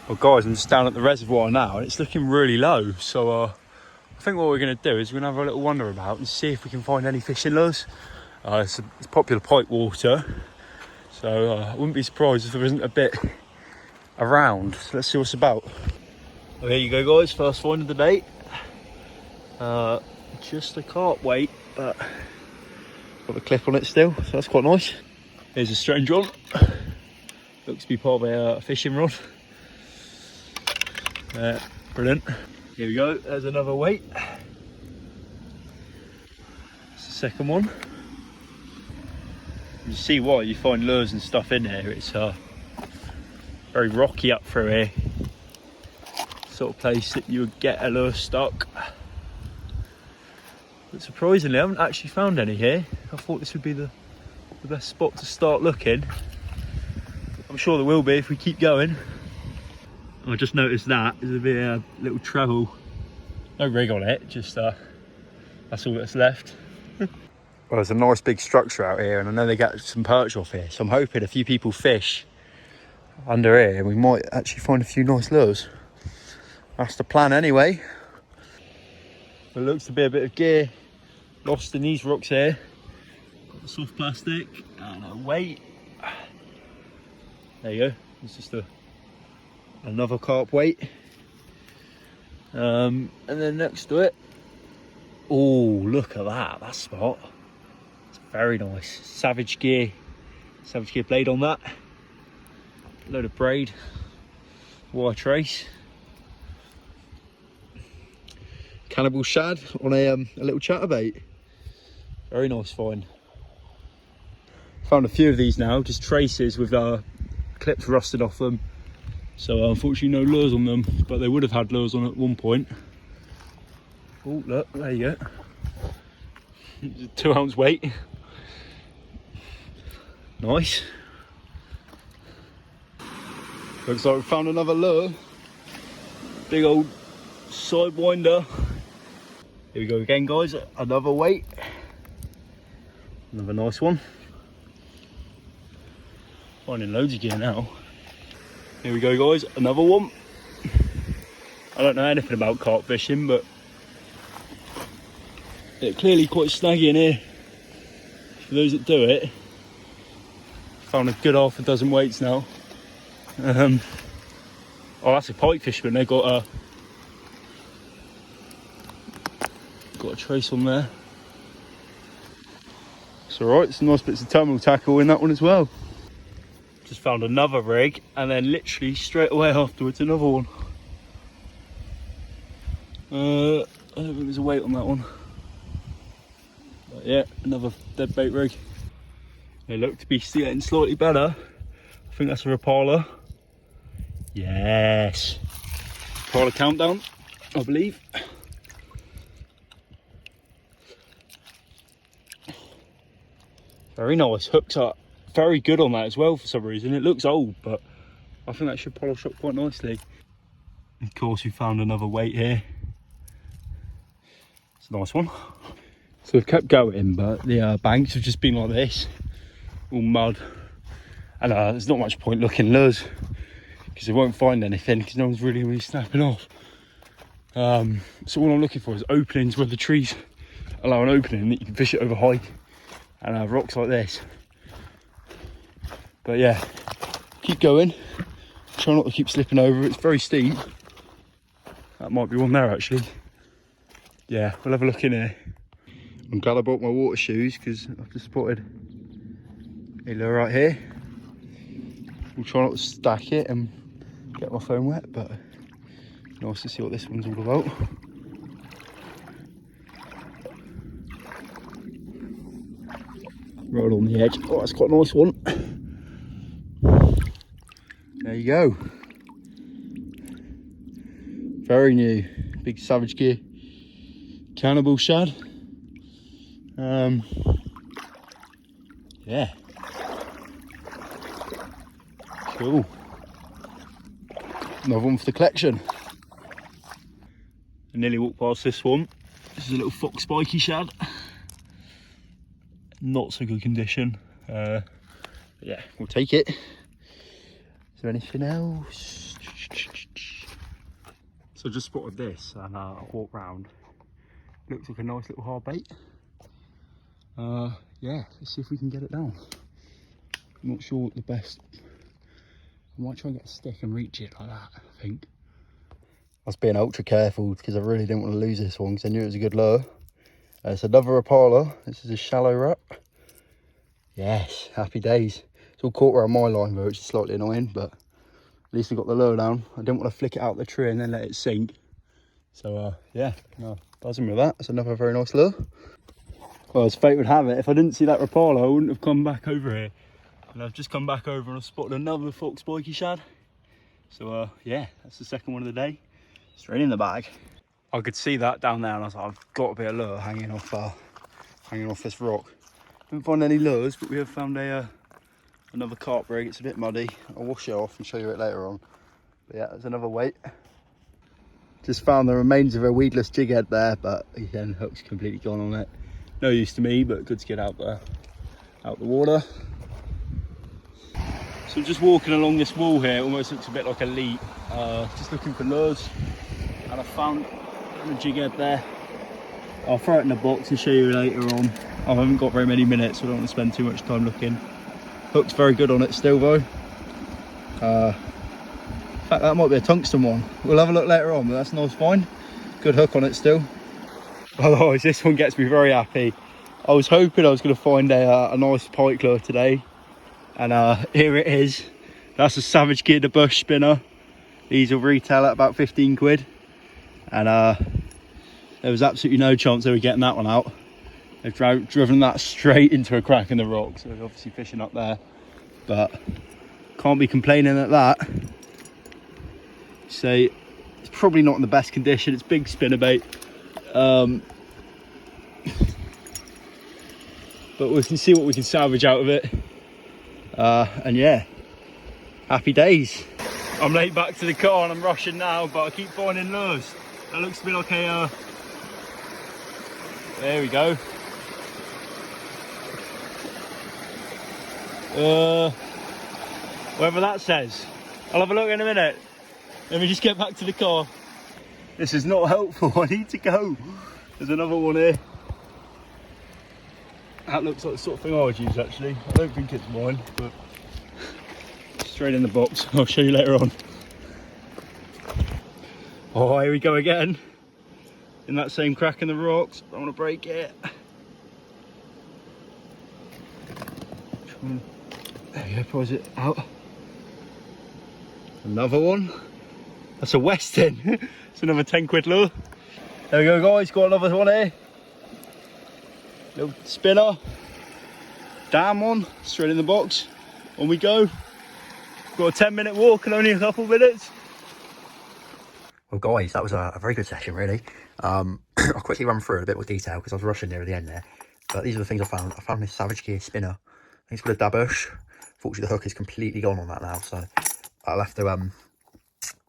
Well guys, I'm just down at the reservoir now and it's looking really low, so I think what we're going to do is we're going to have a little wander about and see if we can find any fishing lures. It's popular pike water, so I wouldn't be surprised if there isn't a bit around. So let's see what's about. Well, here you go guys, first find of the day. Just a carp weight, but got the clip on it still, so that's quite nice. Here's a strange one. Looks to be part of a fishing rod. Brilliant. Here we go, there's another weight. It's the second one. You see why you find lures and stuff in here. It's very rocky up through here. Sort of place that you would get a lure stuck. But surprisingly, I haven't actually found any here. I thought this would be the best spot to start looking. I'm sure there will be if we keep going. I just noticed that there's a bit of a little treble, no rig on it, just that's all that's left. Well, there's a nice big structure out here and I know they get some perch off here, so I'm hoping a few people fish under here and we might actually find a few nice lures. That's the plan anyway. There looks to be a bit of gear lost in these rocks here. Got the soft plastic and a weight. There you go, it's just another carp weight. And then next to it, oh look at that spot. It's very nice. Savage gear blade on that. Load of braid, wire trace. Cannibal shad on a little chatterbait. Very nice find. Found a few of these now, just traces with clips rusted off them. So unfortunately no lures on them, but they would have had lures on at one point. Oh look, there you go. 2 ounce weight. Nice. Looks like we found another lure. Big old sidewinder. Here we go again guys, another weight. Another nice one. Finding loads of gear now. Here we go guys, another one. I don't know anything about carp fishing, but it's clearly quite snaggy in here for those that do it. Found a good half a dozen weights now. Oh, that's a pike fisherman. They got a trace on there. It's alright, some nice bits of terminal tackle in that one as well. Just found another rig and then literally straight away afterwards another one. I don't think there's a weight on that one. But yeah, another dead bait rig. They look to be getting slightly better. I think that's a Rapala. Yes. Rapala countdown, I believe. Very nice, hooks up. Very good on that as well for some reason. It looks old, but I think that should polish up quite nicely. Of course, we found another weight here. It's a nice one. So we've kept going, but the banks have just been like this, all mud. And there's not much point looking lures because they won't find anything because no one's really snapping off. So all I'm looking for is openings where the trees allow an opening that you can fish it over high and have rocks like this. But yeah, keep going. Try not to keep slipping over. It's very steep. That might be one there actually. Yeah, we'll have a look in here. I'm glad I brought my water shoes because I've just spotted a lure right here. We'll try not to stack it and get my phone wet, but nice to see what this one's all about. Right on the edge. Oh, that's quite a nice one. There you go. Very new. Big Savage Gear Cannibal shad. Yeah. Cool. Another one for the collection. I nearly walked past this one. This is a little fox spiky shad. Not so good condition. Yeah, we'll take it. Is there anything else? So I just spotted this and I'll walk round. Looks like a nice little hard bait. Yeah, let's see if we can get it down. I'm not sure what the best. I might try and get a stick and reach it like that, I think. I was being ultra careful because I really didn't want to lose this one because I knew it was a good lure. It's another Rapala. This is a shallow wrap. Yes, happy days. It's all caught around my line, which is slightly annoying, but at least we got the lure down. I didn't want to flick it out the tree and then let it sink. So yeah, no, buzzing with that. That's another very nice lure. Well, as fate would have it, if I didn't see that Rapala, I wouldn't have come back over here. And I've just come back over and I've spotted another fox spiky shad. So yeah, that's the second one of the day. Straight in the bag. I could see that down there and I was like, I've got a bit of lure hanging off this rock. Didn't find any lures, but we have found another carp rig. It's a bit muddy. I'll wash it off and show you it later on. But yeah, there's another weight. Just found the remains of a weedless jig head there, but again, hook's completely gone on it. No use to me, but good to get out there, out the water. So I'm just walking along this wall here. It almost looks a bit like a leap. Just looking for lures, and I found a jig head there. I'll throw it in the box and show you later on. I haven't got very many minutes, so I don't want to spend too much time looking. Hook's very good on it still though. In fact, that might be a tungsten one. We'll have a look later on, but that's a nice find. Good hook on it still. Otherwise, this one gets me very happy. I was hoping I was going to find a nice pike lure today, and here it is. That's a Savage Gear the Bush spinner. These will retail at about 15 quid, and there was absolutely no chance they were getting that one out. They've driven that straight into a crack in the rock, so they're obviously fishing up there, but can't be complaining at that. So it's probably not in the best condition. It's big spinnerbait. But we can see what we can salvage out of it, and yeah, happy days. I'm late back to the car and I'm rushing now, but I keep finding lures. That looks to be like a there we go. Whatever that says. I'll have a look in a minute. Let me just get back to the car. This is not helpful. I need to go. There's another one here. That looks like the sort of thing I would use actually. I don't think it's mine, but straight in the box. I'll show you later on. Oh, here we go again. In that same crack in the rocks. I don't want to break it. There we go, pause it out. Another one. That's a Western. It's another 10 quid lure. There we go guys, got another one here. Little spinner. Damn one, straight in the box. On we go. Got a 10-minute walk and only a couple minutes. Well guys, that was a very good session really. I'll quickly run through it in a bit more detail because I was rushing near the end there. But these are the things I found. I found this Savage Gear spinner. I think it's called a dabush. Fortunately the hook is completely gone on that now, so I'll have to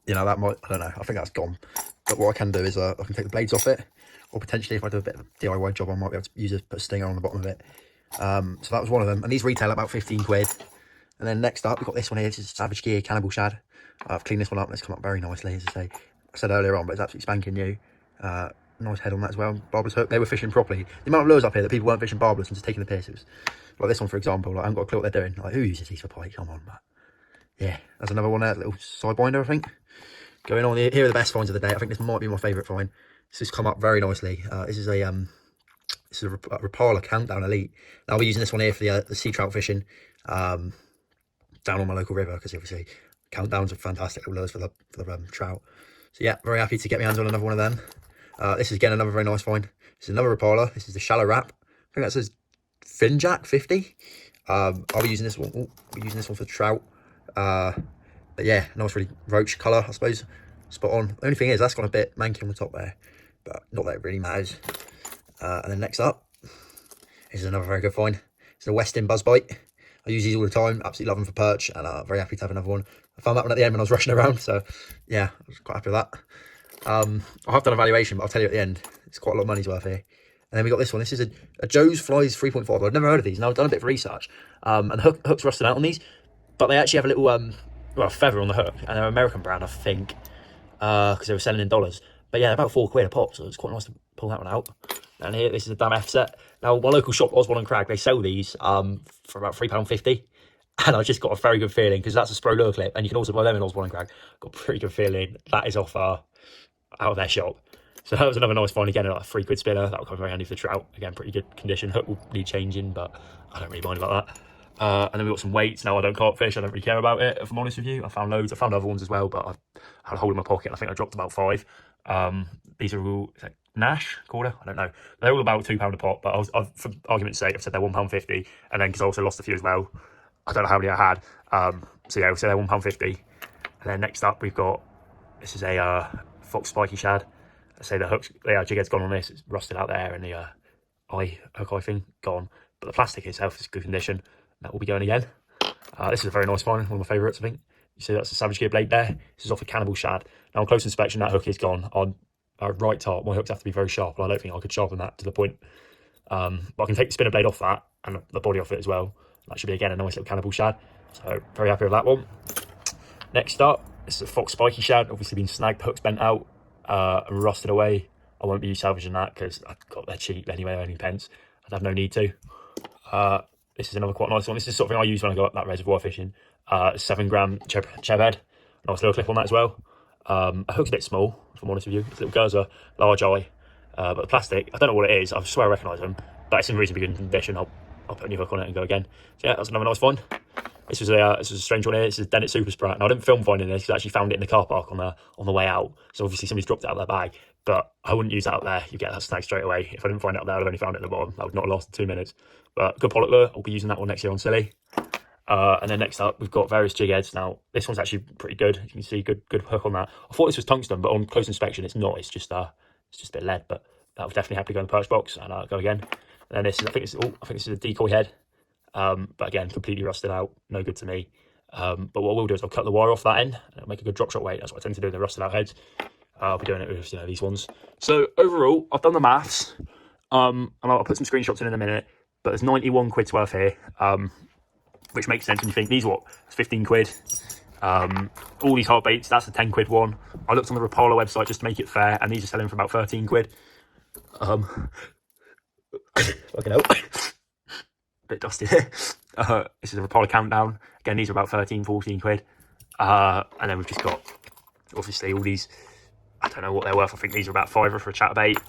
you know, that might, I don't know, I think that's gone. But what I can do is I can take the blades off it, or potentially if I do a bit of a DIY job I might be able to use put a stinger on the bottom of it. So that was one of them, and these retail at about 15 quid. And then next up we've got this one here. This is Savage Gear Cannibal Shad. I've cleaned this one up and it's come up very nicely, as I said earlier on, but it's absolutely spanking new. Nice head on that as well. Barbless hook. They were fishing properly. The amount of lures up here that people weren't fishing barbless and just taking the piss. It was like this one, for example. Like, I haven't got a clue what they're doing. Like, who uses these for pike? Come on, but yeah, there's another one there. Little sidewinder, I think. Going on here are the best finds of the day. I think this might be my favourite find. This has come up very nicely. This is a Rapala Countdown Elite. I'll be using this one here for the sea trout fishing down on my local river, because obviously Countdowns are fantastic lures for the trout. So yeah, very happy to get my hands on another one of them. This is again another very nice find. This is another Rapala. This is the shallow wrap. I think that says Finjack 50. I'll be using this one. I'll be using this one for trout. But yeah, nice really roach colour, I suppose. Spot on. The only thing is that's got a bit manky on the top there, but not that it really matters. And then next up, this is another very good find. It's a Westin Buzzbite. I use these all the time. Absolutely love them for perch, and very happy to have another one. I found that one at the end when I was rushing around, so yeah, I was quite happy with that. I have done a valuation, but I'll tell you at the end. It's quite a lot of money's worth here. And then we got this one. This is a Joe's Flies 3.5. I've never heard of these, and I've done a bit of research. And the hook's rusted out on these, but they actually have a little well, feather on the hook, and they're an American brand, I think. because they were selling in dollars. But yeah, about £4 a pop, so it's quite nice to pull that one out. And here, this is a damn F set. Now, my local shop, Osborne and Crag, they sell these for about £3.50. And I just got a very good feeling, because that's a Spro lure clip, and you can also buy them in Osborne and Crag. Got a pretty good feeling that is off out of their shop. So that was another nice find again, like a £3 spinner. That will come very handy for the trout. Again, pretty good condition. Hook will need changing, but I don't really mind about that. And then we've got some weights. Now, I don't carp fish. I don't really care about it, if I'm honest with you. I found loads. I found other ones as well, but I had a hole in my pocket. I think I dropped about 5. These are all Nash quarter. I don't know. They're all about £2 a pop, but for argument's sake, I've said they're £1.50. And then because I also lost a few as well, I don't know how many I had. So yeah, we'll say they're £1.50. And then next up, we've got, this is a Fox Spiky Shad. I say the hooks, jig head's gone on this. It's rusted out there, and the hook eye thing gone. But the plastic itself is good condition. That will be going again. This is a very nice find, one of my favourites, I think. You see that's a Savage Gear blade there. This is off a Cannibal Shad. Now, on close inspection, that hook is gone. On right top, my hooks have to be very sharp, and I don't think I could sharpen that to the point. But I can take the spinner blade off that, and the body off it as well. That should be, again, a nice little Cannibal Shad. So, very happy with that one. Next up, this is a Fox Spiky Shad. Obviously been snagged, hooks bent out, and rusted away. I won't be salvaging that, because I've got that cheap anyway, only pence. I'd have no need to. This is another quite nice one. This is something I use when I go up that reservoir fishing. 7 gram cheb head. Nice little clip on that as well. A hook's a bit small, if I'm honest with you. This little guy's a large eye. But the plastic, I don't know what it is. I swear I recognise them. But it's in reasonably good condition. I'll put a new hook on it and go again. So yeah, that's another nice find. This was a strange one here. This is Dennett Super Sprat. Now, I didn't film finding this, because I actually found it in the car park on the way out. So obviously somebody's dropped it out of their bag. But I wouldn't use that up there. You get that snag straight away. If I didn't find it up there, I'd only found it at the bottom. That would not have lasted 2 minutes. But good pollock lure. I'll be using that one next year on Silly. And then next up, we've got various jig heads. Now, this one's actually pretty good. You can see good hook on that. I thought this was tungsten, but on close inspection, it's not. It's just a bit of lead. But that would definitely have to go in the perch box, and I'll go again. And then this is, I think this is a decoy head. But again, completely rusted out. No good to me. But what we'll do is I'll cut the wire off that end, and it'll make a good drop shot weight. That's what I tend to do with the rusted out heads. I'll be doing it with these ones. So overall, I've done the maths, and I'll put some screenshots in a minute. But there's 91 quid's worth here, which makes sense when you think these it's 15 quid. All these hard baits, that's a 10 quid one. I looked on the Rapala website just to make it fair, and these are selling for about 13 quid. Fucking hell. Bit dusty here. This is a Rapala countdown. Again, these are about 13, 14 quid. And then we've just got, obviously, all these, I don't know what they're worth. I think these are about £5 for a chatterbait.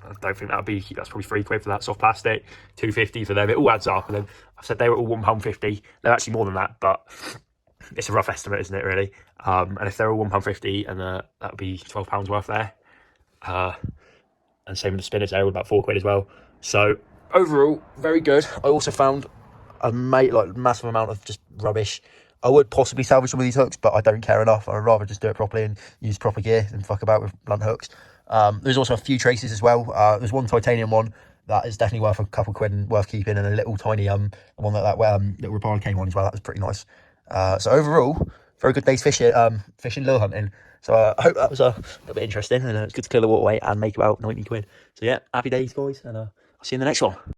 I don't think that's probably £3 for that soft plastic, £2.50 for them. It all adds up. And then I've said they were all £1.50. They're actually more than that, but it's a rough estimate, isn't it, really? And if they're all £1.50, and that would be £12 worth there. And same with the spinners, they're all about £4 as well. So overall, very good. I also found a massive amount of just rubbish. I would possibly salvage some of these hooks, but I don't care enough. I'd rather just do it properly and use proper gear than fuck about with blunt hooks. There's also a few traces as well. There's one titanium one that is definitely worth a couple quid and worth keeping, and a little tiny little Rapala came on as well. That was pretty nice. So overall, very good day's fishing lure hunting. So I hope that was a little bit interesting, and it's good to clear the waterway and make about 90 quid. So yeah, happy days, guys, and I'll see you in the next one.